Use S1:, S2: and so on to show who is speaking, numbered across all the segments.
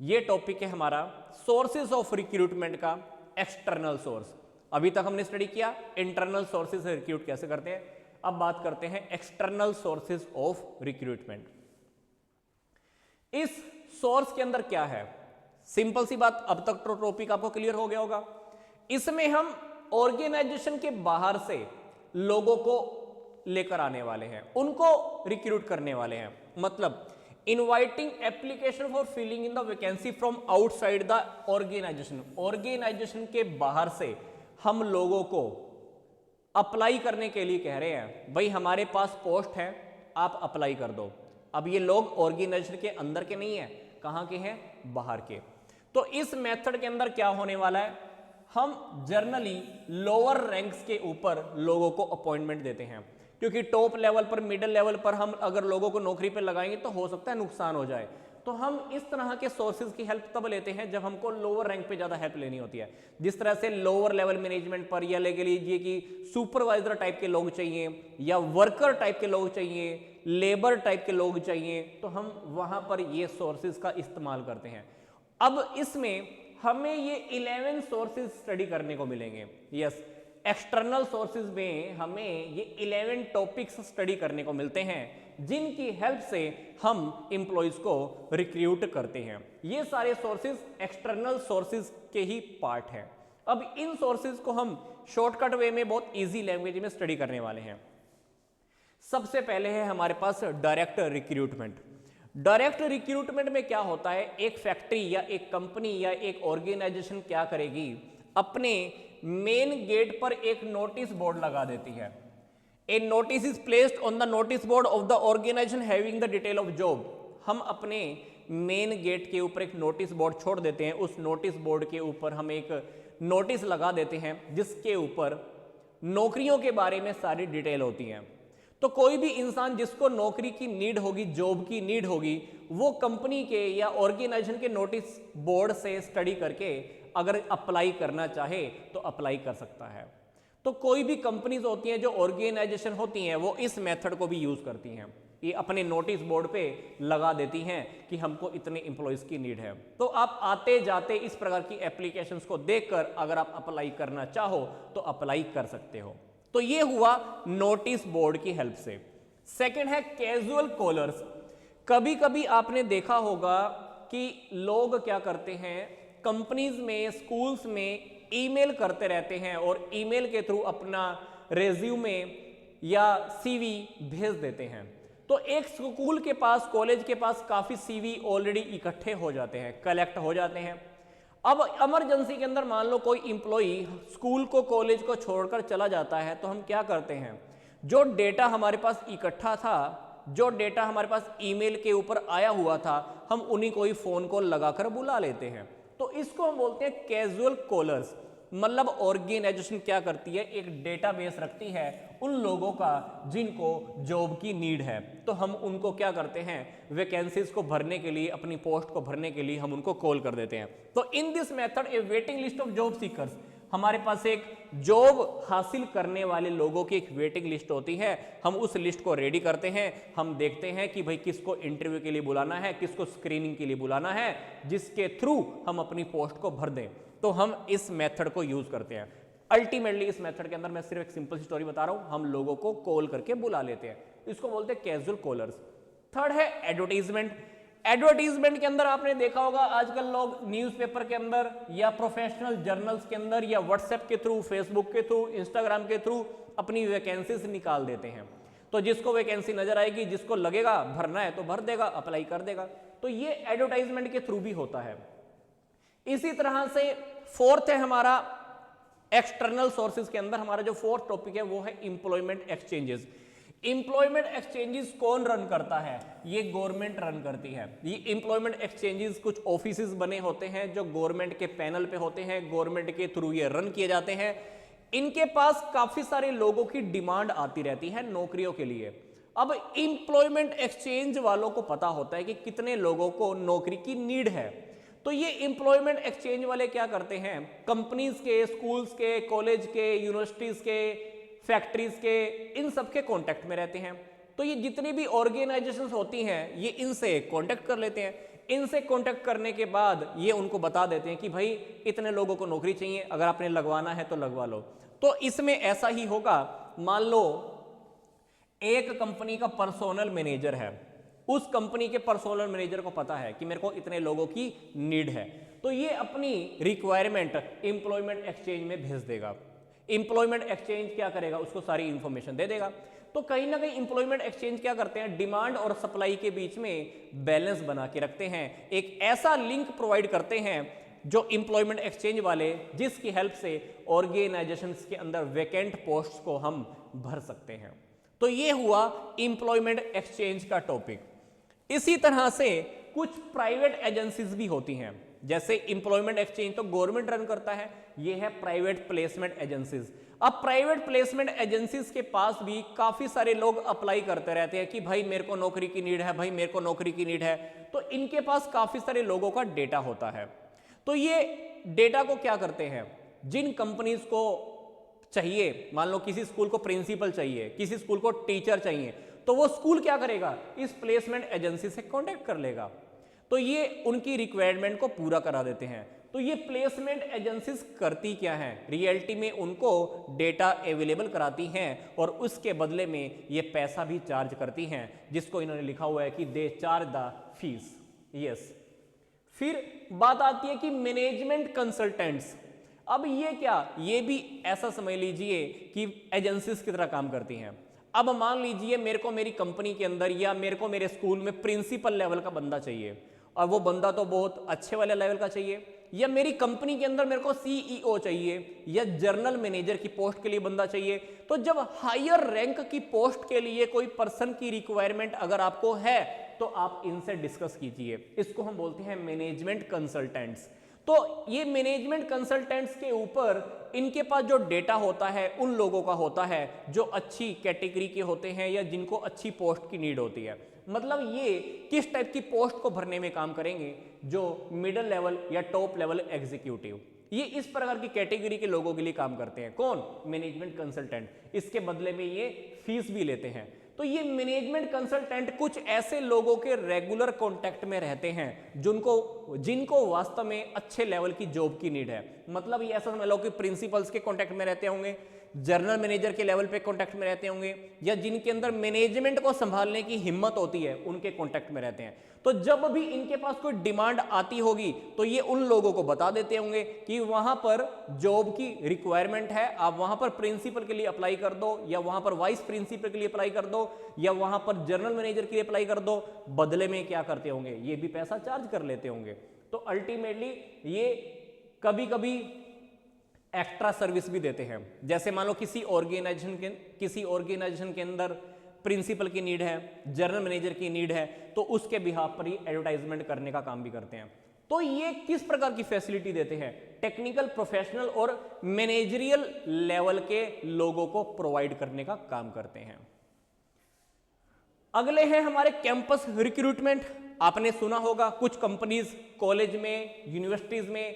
S1: ये टॉपिक है हमारा सोर्सेज ऑफ रिक्रूटमेंट का एक्सटर्नल सोर्स। अभी तक हमने स्टडी किया इंटरनल सोर्सेज से रिक्रूट कैसे करते हैं, अब बात करते हैं एक्सटर्नल सोर्सेज ऑफ रिक्रूटमेंट। इस सोर्स के अंदर क्या है, सिंपल सी बात, अब तक तो टॉपिक आपको क्लियर हो गया होगा। इसमें हम ऑर्गेनाइजेशन के बाहर से लोगों को लेकर आने वाले हैं, उनको रिक्रूट करने वाले हैं। मतलब inviting application for filling in the vacancy from outside the organisation. Organisation के बाहर से हम लोगों को अप्लाई करने के लिए कह रहे हैं, भाई हमारे पास पोस्ट है, आप अप्लाई कर दो। अब ये लोग ऑर्गेनाइजेशन के अंदर के नहीं है, कहां के हैं, बाहर के। तो इस मेथड के अंदर क्या होने वाला है, हम जर्नली लोअर रैंक्स के ऊपर लोगों को अपॉइंटमेंट देते हैं, क्योंकि टॉप लेवल पर, मिडिल लेवल पर हम अगर लोगों को नौकरी पर लगाएंगे तो हो सकता है नुकसान हो जाए। तो हम इस तरह के सोर्सेज की हेल्प तब लेते हैं जब हमको लोअर रैंक पे ज्यादा हेल्प लेनी होती है। जिस तरह से लोअर लेवल मैनेजमेंट पर, या लेके लीजिए कि सुपरवाइजर टाइप के लोग चाहिए, या वर्कर टाइप के लोग चाहिए, लेबर टाइप के लोग चाहिए, तो हम वहां पर ये सोर्सेज का इस्तेमाल करते हैं। अब इसमें हमें ये 11 सोर्सेज स्टडी करने को मिलेंगे। यस, एक्सटर्नल सोर्सेज में हमें ये 11 टॉपिक्स स्टडी करने को मिलते हैं, जिनकी हेल्प से हम इंप्लॉइज को रिक्रूट करते हैं। ये सारे सोर्सेज एक्सटर्नल सोर्सेज के ही पार्ट हैं। अब इन सोर्सेज को हम शॉर्टकट वे में बहुत इजी लैंग्वेज में स्टडी करने वाले हैं। सबसे पहले है हमारे पास डायरेक्ट रिक्रूटमेंट। डायरेक्ट रिक्रूटमेंट में क्या होता है, एक फैक्ट्री या एक कंपनी या एक ऑर्गेनाइजेशन क्या करेगी, अपने मेन गेट पर एक नोटिस बोर्ड लगा देती है। A notice is placed on the notice board of the organisation having the detail of job. हम अपने मेन गेट के ऊपर एक नोटिस बोर्ड छोड़ देते हैं, उस नोटिस बोर्ड के ऊपर हम एक नोटिस लगा देते हैं जिसके ऊपर नौकरियों के बारे में सारी डिटेल होती है। तो कोई भी इंसान जिसको नौकरी की नीड होगी, जॉब की नीड होगी, वो कंपनी के या ऑर्गेनाइजेशन के नोटिस बोर्ड से स्टडी करके अगर अप्लाई करना चाहे तो अप्लाई कर सकता है। तो कोई भी कंपनीज होती हैं, जो ऑर्गेनाइजेशन होती हैं, वो इस मेथड को भी यूज करती हैं। ये अपने नोटिस बोर्ड पे लगा देती हैं कि हमको इतने इंप्लॉइज की नीड है। तो आप आते जाते इस प्रकार की एप्लीकेशंस को देखकर अगर आप अप्लाई करना चाहो तो अप्लाई कर सकते हो। तो ये हुआ नोटिस बोर्ड की हेल्प से। सेकंड है कैजुअल कॉलर्स। कभी कभी आपने देखा होगा कि लोग क्या करते हैं, कंपनीज में, स्कूल्स में ईमेल करते रहते हैं और ईमेल के थ्रू अपना रेज्यूमे या सीवी भेज देते हैं। तो एक स्कूल के पास, कॉलेज के पास काफी सीवी ऑलरेडी इकट्ठे हो जाते हैं, कलेक्ट हो जाते हैं। अब इमरजेंसी के अंदर मान लो कोई इंप्लॉई स्कूल को, कॉलेज को छोड़कर चला जाता है, तो हम क्या करते हैं, जो डेटा हमारे पास इकट्ठा था, जो डेटा हमारे पास ईमेल के ऊपर आया हुआ था, हम उन्हीं को ही फोन कॉल लगाकर बुला लेते हैं। तो इसको हम बोलते हैं कैजुअल कॉलर्स। मतलब ऑर्गेनाइजेशन क्या करती है, एक डेटाबेस रखती है उन लोगों का जिनको जॉब की नीड है। तो हम उनको क्या करते हैं, वैकेंसीज को भरने के लिए, अपनी पोस्ट को भरने के लिए हम उनको कॉल कर देते हैं। तो in this method A waiting list of job seekers, हमारे पास एक जॉब हासिल करने वाले लोगों की एक वेटिंग लिस्ट होती है। हम उस लिस्ट को रेडी करते हैं, हम देखते हैं कि भाई किसको इंटरव्यू के लिए बुलाना है, किसको स्क्रीनिंग के लिए बुलाना है, जिसके थ्रू हम अपनी पोस्ट को भर दें। तो हम इस मेथड को यूज करते हैं। अल्टीमेटली इस मेथड के अंदर मैं सिर्फ एक सिंपल सी स्टोरी बता रहा हूं, हम लोगों को कॉल करके बुला लेते हैं, इसको बोलते हैं कैजुअल कॉलर्स। थर्ड है एडवर्टीजमेंट। एडवर्टीजमेंट के अंदर आपने देखा होगा आजकल लोग न्यूज़पेपर के अंदर या प्रोफेशनल जर्नल्स के अंदर या व्हाट्सएप के थ्रू, फेसबुक के थ्रू, इंस्टाग्राम के थ्रू अपनी वैकेंसीज निकाल देते हैं। तो जिसको वैकेंसी नजर आएगी, जिसको लगेगा भरना है तो भर देगा, अप्लाई कर देगा। तो ये एडवर्टाइजमेंट के थ्रू भी होता है। इसी तरह से फोर्थ है हमारा एक्सटर्नल सोर्सेज के अंदर, हमारा जो फोर्थ टॉपिक है वो है एम्प्लॉयमेंट एक्सचेंजेस। एम्प्लॉयमेंट एक्सचेंजेस कौन रन करता है, ये गवर्नमेंट रन करती है। ये एम्प्लॉयमेंट एक्सचेंजेस कुछ ऑफिसेज बने होते हैं जो गवर्नमेंट के पैनल पे होते हैं, गवर्नमेंट के थ्रू ये रन किए जाते हैं। इनके पास काफी सारे लोगों की डिमांड आती रहती है नौकरियों के लिए। अब एम्प्लॉयमेंट एक्सचेंज वालों को पता होता है कि कितने लोगों को नौकरी की नीड है। तो ये एम्प्लॉयमेंट एक्सचेंज वाले क्या करते हैं, कंपनीज के, स्कूल्स के, कॉलेज के, यूनिवर्सिटीज के, फैक्ट्रीज के, इन सब के कांटेक्ट में रहते हैं। तो ये जितनी भी ऑर्गेनाइजेशंस होती हैं ये इनसे कांटेक्ट कर लेते हैं। इनसे कांटेक्ट करने के बाद ये उनको बता देते हैं कि भाई इतने लोगों को नौकरी चाहिए, अगर आपने लगवाना है तो लगवा लो। तो इसमें ऐसा ही होगा, मान लो एक कंपनी का पर्सोनल मैनेजर है, उस कंपनी के पर्सोनल मैनेजर को पता है कि मेरे को इतने लोगों की नीड है, तो ये अपनी रिक्वायरमेंट एम्प्लॉयमेंट एक्सचेंज में भेज देगा। एम्प्लॉयमेंट एक्सचेंज क्या करेगा, उसको सारी इंफॉर्मेशन दे देगा। तो कहीं ना कहीं एम्प्लॉयमेंट एक्सचेंज क्या करते हैं, डिमांड और सप्लाई के बीच में बैलेंस बना के रखते हैं, एक ऐसा लिंक प्रोवाइड करते हैं जो एम्प्लॉयमेंट एक्सचेंज वाले, जिसकी हेल्प से ऑर्गेनाइजेशंस के अंदर वैकेंट पोस्ट्स को हम भर सकते हैं। तो ये हुआ एम्प्लॉयमेंट एक्सचेंज का टॉपिक। इसी तरह से कुछ प्राइवेट एजेंसीज भी होती हैं, जैसे एम्प्लॉयमेंट एक्सचेंज तो गवर्नमेंट रन करता है, ये है प्राइवेट प्लेसमेंट एजेंसीज। अब प्राइवेट प्लेसमेंट एजेंसीज के पास भी काफी सारे लोग अप्लाई करते रहते हैं कि भाई मेरे को नौकरी की नीड है, भाई मेरे को नौकरी की नीड है। तो इनके पास काफी सारे लोगों का डेटा होता है। तो ये डेटा को क्या करते हैं, जिन कंपनीज को चाहिए, मान लो किसी स्कूल को प्रिंसिपल चाहिए, किसी स्कूल को टीचर चाहिए, तो वो स्कूल क्या करेगा, इस प्लेसमेंट एजेंसी से कांटेक्ट कर लेगा। तो ये उनकी रिक्वायरमेंट को पूरा करा देते हैं। तो ये प्लेसमेंट एजेंसीज करती क्या हैं, रियलिटी में उनको डेटा अवेलेबल कराती हैं और उसके बदले में ये पैसा भी चार्ज करती हैं, जिसको इन्होंने लिखा हुआ है कि they charge the fees. Yes. फिर बात आती है कि मैनेजमेंट कंसल्टेंट्स। अब ये क्या, ये भी ऐसा समझ लीजिए कि एजेंसीज की तरह काम करती हैं। अब मान लीजिए मेरे को मेरी कंपनी के अंदर या मेरे को मेरे स्कूल में प्रिंसिपल लेवल का बंदा चाहिए, और वो बंदा तो बहुत अच्छे वाले लेवल का चाहिए, या मेरी कंपनी के अंदर मेरे को सीईओ चाहिए या जनरल मैनेजर की पोस्ट के लिए बंदा चाहिए। तो जब हायर रैंक की पोस्ट के लिए कोई पर्सन की रिक्वायरमेंट अगर आपको है तो आप इनसे डिस्कस कीजिए। इसको हम बोलते हैं मैनेजमेंट कंसल्टेंट्स। तो ये मैनेजमेंट कंसल्टेंट्स के ऊपर इनके पास जो डेटा होता है उन लोगों का होता है जो अच्छी कैटेगरी के होते हैं या जिनको अच्छी पोस्ट की नीड होती है। मतलब ये किस टाइप की पोस्ट को भरने में काम करेंगे, जो मिडिल लेवल या टॉप लेवल एग्जीक्यूटिव, ये इस प्रकार की कैटेगरी के लोगों के लिए काम करते हैं। कौन, मैनेजमेंट कंसल्टेंट। इसके बदले में ये फीस भी लेते हैं। तो ये मैनेजमेंट कंसल्टेंट कुछ ऐसे लोगों के रेगुलर कांटेक्ट में रहते हैं जिनको वास्तव में अच्छे लेवल की जॉब की नीड है। मतलब ये ऐसा समझ लो कि प्रिंसिपल्स के कांटेक्ट में रहते होंगे, जनरल मैनेजर के लेवल पे कांटेक्ट में रहते होंगे, या जिनके अंदर मैनेजमेंट को संभालने की हिम्मत होती है उनके कांटेक्ट में रहते हैं। तो जब भी इनके पास कोई डिमांड आती होगी तो ये उन लोगों को बता देते होंगे कि वहां पर जॉब की रिक्वायरमेंट है, आप वहां पर प्रिंसिपल के लिए अप्लाई कर दो, या वहां पर वाइस प्रिंसिपल के लिए अप्लाई कर दो, या वहां पर जनरल मैनेजर के लिए अप्लाई कर दो। बदले में क्या करते होंगे, ये भी पैसा चार्ज कर लेते होंगे। तो अल्टीमेटली ये कभी कभी एक्स्ट्रा सर्विस भी देते हैं। जैसे मान लो किसी ऑर्गेनाइजेशन के अंदर प्रिंसिपल की नीड है, जनरल मैनेजर की नीड है, तो उसके बिहाफ पर ही एडवर्टाइजमेंट करने का काम भी करते हैं। तो ये किस प्रकार की फैसिलिटी देते हैं, टेक्निकल, प्रोफेशनल और मैनेजरियल लेवल के लोगों को प्रोवाइड करने का काम करते हैं। अगले हैं हमारे कैंपस रिक्रूटमेंट। आपने सुना होगा कुछ कंपनीज कॉलेज में, यूनिवर्सिटीज में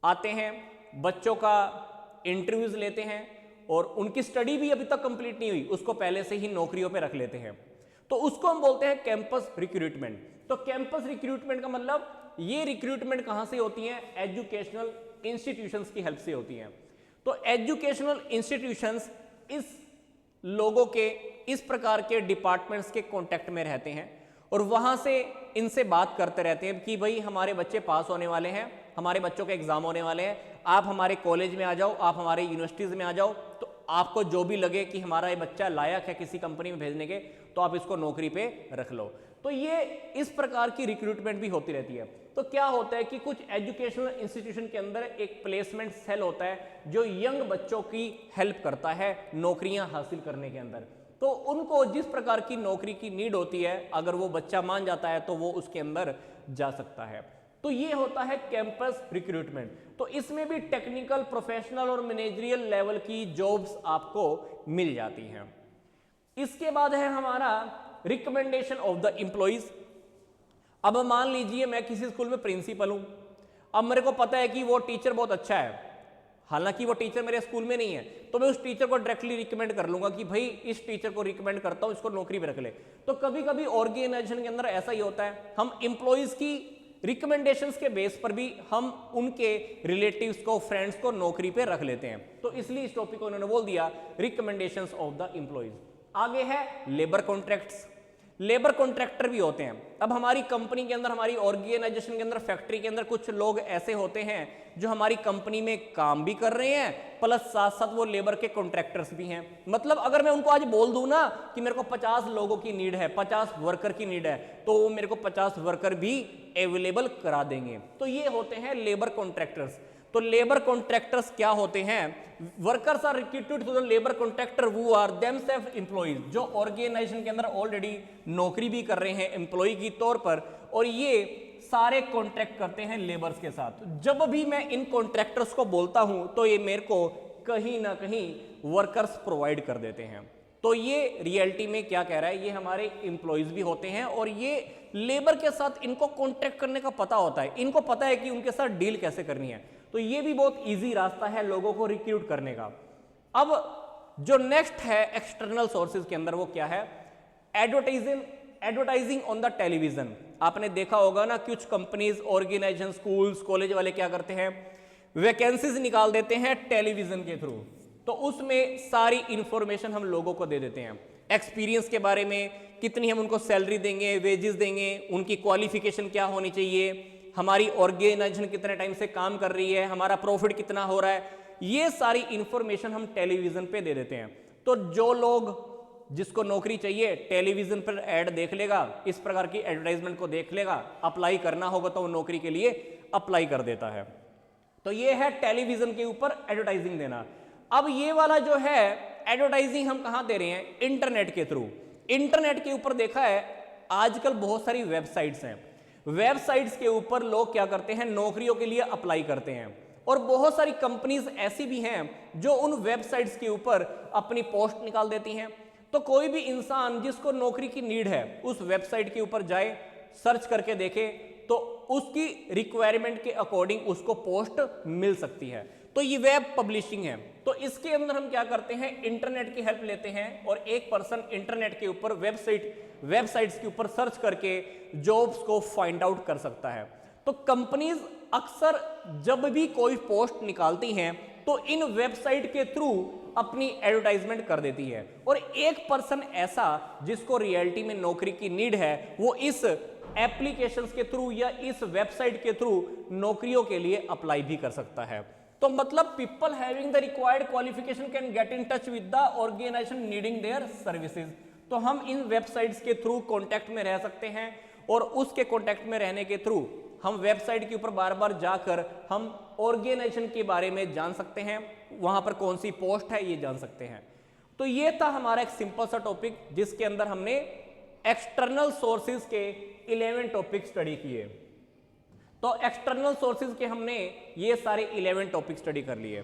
S1: आते हैं, बच्चों का इंटरव्यूज लेते हैं और उनकी स्टडी भी अभी तक कंप्लीट नहीं हुई, उसको पहले से ही नौकरियों पे रख लेते हैं। तो उसको हम बोलते हैं कैंपस रिक्रूटमेंट। तो कैंपस रिक्रूटमेंट का मतलब ये रिक्रूटमेंट कहां से होती है, एजुकेशनल इंस्टीट्यूशंस की हेल्प से होती हैं। तो एजुकेशनल इंस्टीट्यूशंस इस लोगों के, इस प्रकार के डिपार्टमेंट्स के कांटेक्ट में रहते हैं और वहां से इनसे बात करते रहते हैं कि भाई हमारे बच्चे पास होने वाले हैं, हमारे बच्चों के एग्जाम होने वाले हैं, आप हमारे कॉलेज में आ जाओ, आप हमारे यूनिवर्सिटीज में आ जाओ, तो आपको जो भी लगे कि हमारा ये बच्चा लायक है किसी कंपनी में भेजने के, तो आप इसको नौकरी पे रख लो। तो ये इस प्रकार की रिक्रूटमेंट भी होती रहती है। तो क्या होता है कि कुछ एजुकेशनल इंस्टीट्यूशन के अंदर एक प्लेसमेंट सेल होता है जो यंग बच्चों की हेल्प करता है नौकरियां हासिल करने के अंदर। तो उनको जिस प्रकार की नौकरी की नीड होती है, अगर वो बच्चा मान जाता है तो वो उसके अंदर जा सकता है। तो ये होता है कैंपस रिक्रूटमेंट। तो इसमें भी टेक्निकल, प्रोफेशनल और मैनेजरियल लेवल की जॉब्स आपको मिल जाती हैं। इसके बाद है हमारा रिकमेंडेशन ऑफ द एम्प्लॉइज। अब मान लीजिए मैं किसी स्कूल में प्रिंसिपल हूं, अब मेरे को पता है कि वो टीचर बहुत अच्छा है, हालांकि वो टीचर मेरे स्कूल में नहीं है, तो मैं उस टीचर को डायरेक्टली रिकमेंड कर लूंगा कि भाई इस टीचर को रिकमेंड करता हूं, इसको नौकरी पे रख ले। तो कभी कभी ऑर्गेनाइजेशन के अंदर ऐसा ही होता है, हम इंप्लॉइज की रिकमेंडेशंस के बेस पर भी हम उनके रिलेटिव्स को, फ्रेंड्स को नौकरी पे रख लेते हैं। तो इसलिए इस टॉपिक को उन्होंने बोल दिया रिकमेंडेशंस ऑफ द इंप्लॉइज। आगे है लेबर कॉन्ट्रैक्ट्स। लेबर कॉन्ट्रैक्टर भी होते हैं। अब हमारी कंपनी के अंदर, हमारी ऑर्गेनाइजेशन के अंदर, फैक्ट्री के अंदर कुछ लोग ऐसे होते हैं जो हमारी कंपनी में काम भी कर रहे हैं, प्लस साथ साथ वो लेबर के कॉन्ट्रैक्टर्स भी हैं। मतलब अगर मैं उनको आज बोल दूं ना कि मेरे को 50 लोगों की नीड है, 50 वर्कर की नीड है, तो वो मेरे को 50 वर्कर भी अवेलेबल करा देंगे। तो ये होते हैं लेबर कॉन्ट्रैक्टर्स। तो लेबर कॉन्ट्रैक्टर्स क्या होते हैं? Workers are recruited to the labour contractor who are themselves employees, जो ऑर्गेनाइजेशन के अंदर ऑलरेडी नौकरी भी कर रहे हैं एम्प्लॉय की तौर पर, और ये सारे कॉन्ट्रैक्ट करते हैं लेबर्स के साथ। जब भी मैं इन कॉन्ट्रैक्टर्स को बोलता हूं तो ये मेरे को कहीं ना कहीं वर्कर्स प्रोवाइड कर देते हैं। तो ये रियलिटी में क्या कह रहा है, ये हमारे एम्प्लॉइज भी होते हैं और ये लेबर के साथ इनको कॉन्ट्रैक्ट करने का पता होता है, इनको पता है कि उनके साथ डील कैसे करनी है। तो ये भी बहुत इजी रास्ता है लोगों को रिक्रूट करने का। अब जो नेक्स्ट है एक्सटर्नल सोर्सेज के अंदर, वो क्या है? Advertising on the television. आपने देखा होगा ना, कुछ कंपनीज, ऑर्गेनाइजेशन, स्कूल्स, कॉलेज वाले क्या करते हैं, वैकेंसीज निकाल देते हैं टेलीविजन के थ्रू। तो उसमें सारी इंफॉर्मेशन हम लोगों को दे देते हैं, एक्सपीरियंस के बारे में, कितनी हम उनको सैलरी देंगे, वेजेस देंगे, उनकी क्वालिफिकेशन क्या होनी चाहिए, हमारी ऑर्गेनाइजेशन कितने टाइम से काम कर रही है, हमारा प्रॉफिट कितना हो रहा है, ये सारी इंफॉर्मेशन हम टेलीविजन पे दे देते हैं। तो जो लोग, जिसको नौकरी चाहिए, टेलीविजन पर ऐड देख लेगा, इस प्रकार की एडवर्टाइजमेंट को देख लेगा, अप्लाई करना होगा तो वो नौकरी के लिए अप्लाई कर देता है। तो ये है टेलीविजन के ऊपर एडवर्टाइजिंग देना। अब ये वाला जो है एडवर्टाइजिंग हम कहां दे रहे हैं? इंटरनेट के थ्रू। इंटरनेट के ऊपर देखा है आजकल बहुत सारी वेबसाइट्स हैं, वेबसाइट्स के ऊपर लोग क्या करते हैं, नौकरियों के लिए अप्लाई करते हैं। और बहुत सारी कंपनीज ऐसी भी हैं जो उन वेबसाइट्स के ऊपर अपनी पोस्ट निकाल देती हैं। तो कोई भी इंसान जिसको नौकरी की नीड है उस वेबसाइट के ऊपर जाए, सर्च करके देखे, तो उसकी रिक्वायरमेंट के अकॉर्डिंग उसको पोस्ट मिल सकती है। तो ये वेब पब्लिशिंग है। तो इसके अंदर हम क्या करते हैं, इंटरनेट की हेल्प लेते हैं और एक पर्सन इंटरनेट के ऊपर वेबसाइट्स के ऊपर सर्च करके जॉब्स को फाइंड आउट कर सकता है। तो कंपनीज अक्सर जब भी कोई पोस्ट निकालती हैं तो इन वेबसाइट के थ्रू अपनी एडवर्टाइजमेंट कर देती है। और एक पर्सन ऐसा जिसको रियलिटी में नौकरी की नीड है, वो इस एप्लीकेशंस के थ्रू या इस वेबसाइट के थ्रू नौकरियों के लिए अप्लाई भी कर सकता है। तो मतलब people having the required qualification can get in touch with the organisation needing their services. तो हम इन वेबसाइट्स के थ्रू कांटेक्ट में रह सकते हैं और उसके कांटेक्ट में रहने के थ्रू हम वेबसाइट के ऊपर बार बार जाकर हम ऑर्गेनाइजेशन के बारे में जान सकते हैं, वहां पर कौन सी पोस्ट है ये जान सकते हैं। तो ये था हमारा एक सिंपल सा टॉपिक जिसके अंदर हमने एक्सटर्नल सोर्सेज के 11 टॉपिक स्टडी किए। तो एक्सटर्नल सोर्सेज के हमने ये सारे 11 टॉपिक स्टडी कर लिए।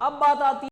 S1: अब बात आती है